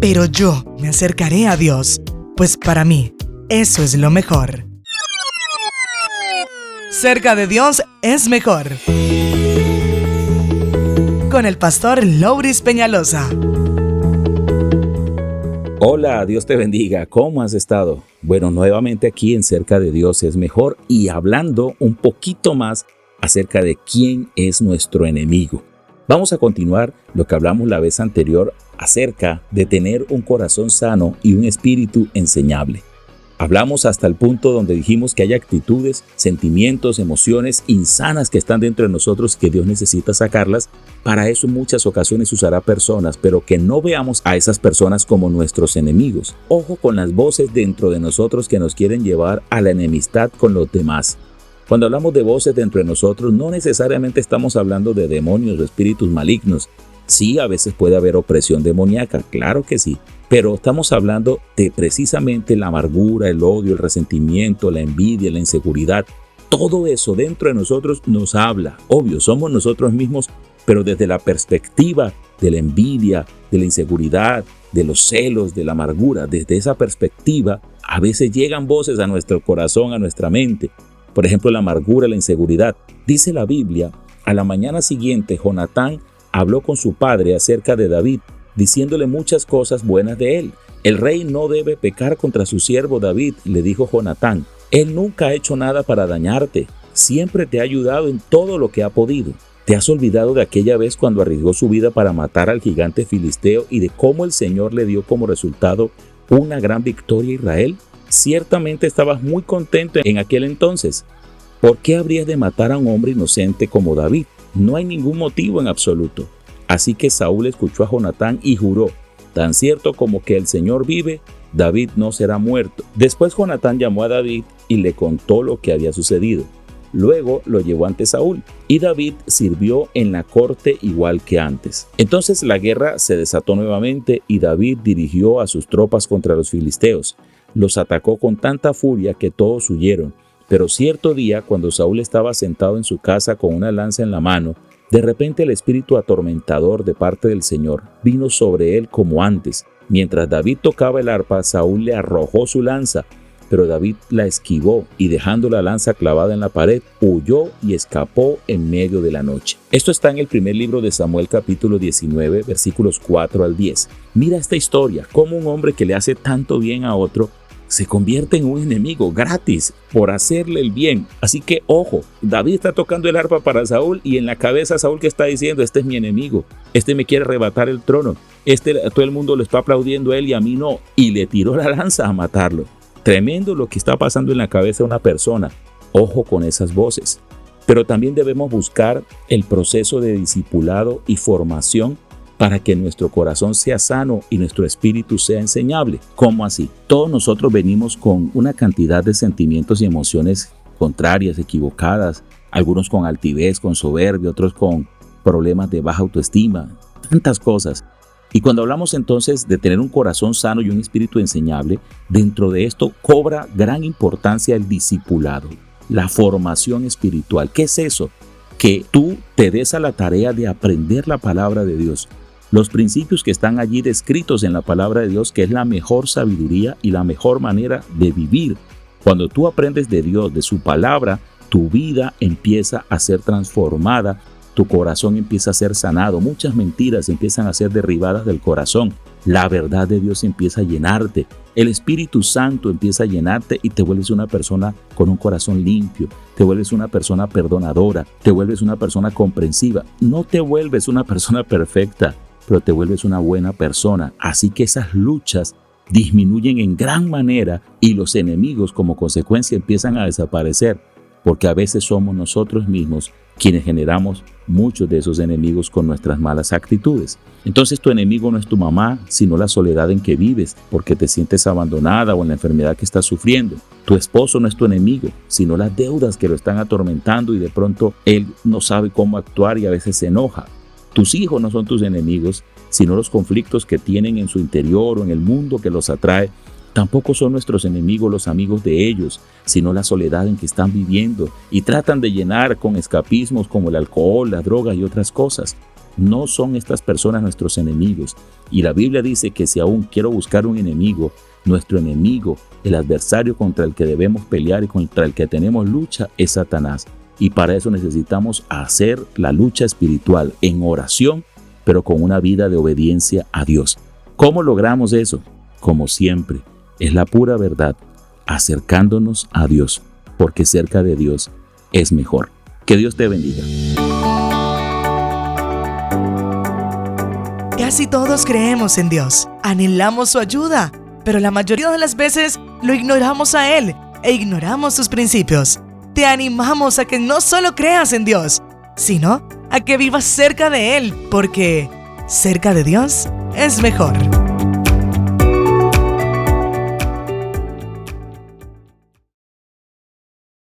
Pero yo me acercaré a Dios, pues para mí, eso es lo mejor. Cerca de Dios es mejor. Con el pastor Louris Peñalosa. Hola, Dios te bendiga. ¿Cómo has estado? Bueno, nuevamente aquí en Cerca de Dios es mejor y hablando un poquito más acerca de quién es nuestro enemigo. Vamos a continuar lo que hablamos la vez anterior acerca de tener un corazón sano y un espíritu enseñable. Hablamos hasta el punto donde dijimos que hay actitudes, sentimientos, emociones insanas que están dentro de nosotros que Dios necesita sacarlas. Para eso en muchas ocasiones usará personas, pero que no veamos a esas personas como nuestros enemigos. Ojo con las voces dentro de nosotros que nos quieren llevar a la enemistad con los demás. Cuando hablamos de voces dentro de nosotros, no necesariamente estamos hablando de demonios o espíritus malignos. Sí, a veces puede haber opresión demoníaca, claro que sí. Pero estamos hablando de precisamente la amargura, el odio, el resentimiento, la envidia, la inseguridad. Todo eso dentro de nosotros nos habla. Obvio, somos nosotros mismos, pero desde la perspectiva de la envidia, de la inseguridad, de los celos, de la amargura. Desde esa perspectiva, a veces llegan voces a nuestro corazón, a nuestra mente. Por ejemplo, la amargura, la inseguridad. Dice la Biblia, a la mañana siguiente, Jonatán habló con su padre acerca de David, diciéndole muchas cosas buenas de él. El rey no debe pecar contra su siervo David, le dijo Jonatán. Él nunca ha hecho nada para dañarte. Siempre te ha ayudado en todo lo que ha podido. ¿Te has olvidado de aquella vez cuando arriesgó su vida para matar al gigante filisteo y de cómo el Señor le dio como resultado una gran victoria a Israel? Ciertamente estabas muy contento en aquel entonces. ¿Por qué habrías de matar a un hombre inocente como David? No hay ningún motivo en absoluto. Así que Saúl escuchó a Jonatán y juró, tan cierto como que el Señor vive, David no será muerto. Después Jonatán llamó a David y le contó lo que había sucedido. Luego lo llevó ante Saúl y David sirvió en la corte igual que antes. Entonces la guerra se desató nuevamente y David dirigió a sus tropas contra los filisteos. Los atacó con tanta furia que todos huyeron. Pero cierto día, cuando Saúl estaba sentado en su casa con una lanza en la mano, de repente el espíritu atormentador de parte del Señor vino sobre él como antes. Mientras David tocaba el arpa, Saúl le arrojó su lanza, pero David la esquivó y dejando la lanza clavada en la pared, huyó y escapó en medio de la noche. Esto está en el primer libro de Samuel capítulo 19, versículos 4 al 10. Mira esta historia, cómo un hombre que le hace tanto bien a otro se convierte en un enemigo gratis por hacerle el bien. Así que ojo, David está tocando el arpa para Saúl y en la cabeza Saúl que está diciendo, este es mi enemigo, este me quiere arrebatar el trono, todo el mundo lo está aplaudiendo a él y a mí no, y le tiró la lanza a matarlo. Tremendo lo que está pasando en la cabeza de una persona. Ojo con esas voces. Pero también debemos buscar el proceso de discipulado y formación para que nuestro corazón sea sano y nuestro espíritu sea enseñable. ¿Cómo así? Todos nosotros venimos con una cantidad de sentimientos y emociones contrarias, equivocadas, algunos con altivez, con soberbia, otros con problemas de baja autoestima, tantas cosas. Y cuando hablamos entonces de tener un corazón sano y un espíritu enseñable, dentro de esto cobra gran importancia el discipulado, la formación espiritual. ¿Qué es eso? Que tú te des a la tarea de aprender la palabra de Dios. Los principios que están allí descritos en la palabra de Dios, que es la mejor sabiduría y la mejor manera de vivir. Cuando tú aprendes de Dios, de su palabra, tu vida empieza a ser transformada, tu corazón empieza a ser sanado, muchas mentiras empiezan a ser derribadas del corazón, la verdad de Dios empieza a llenarte, el Espíritu Santo empieza a llenarte y te vuelves una persona con un corazón limpio, te vuelves una persona perdonadora, te vuelves una persona comprensiva, no te vuelves una persona perfecta, pero te vuelves una buena persona. Así que esas luchas disminuyen en gran manera y los enemigos como consecuencia empiezan a desaparecer, porque a veces somos nosotros mismos quienes generamos muchos de esos enemigos con nuestras malas actitudes. Entonces tu enemigo no es tu mamá, sino la soledad en que vives, porque te sientes abandonada o en la enfermedad que estás sufriendo. Tu esposo no es tu enemigo, sino las deudas que lo están atormentando y de pronto él no sabe cómo actuar y a veces se enoja. Tus hijos no son tus enemigos, sino los conflictos que tienen en su interior o en el mundo que los atrae. Tampoco son nuestros enemigos los amigos de ellos, sino la soledad en que están viviendo y tratan de llenar con escapismos como el alcohol, la droga y otras cosas. No son estas personas nuestros enemigos. Y la Biblia dice que si aún quiero buscar un enemigo, nuestro enemigo, el adversario contra el que debemos pelear y contra el que tenemos lucha es Satanás. Y para eso necesitamos hacer la lucha espiritual en oración, pero con una vida de obediencia a Dios. ¿Cómo logramos eso? Como siempre, es la pura verdad, acercándonos a Dios, porque cerca de Dios es mejor. Que Dios te bendiga. Casi todos creemos en Dios, anhelamos su ayuda, pero la mayoría de las veces lo ignoramos a Él e ignoramos sus principios. Te animamos a que no solo creas en Dios, sino a que vivas cerca de Él, porque cerca de Dios es mejor.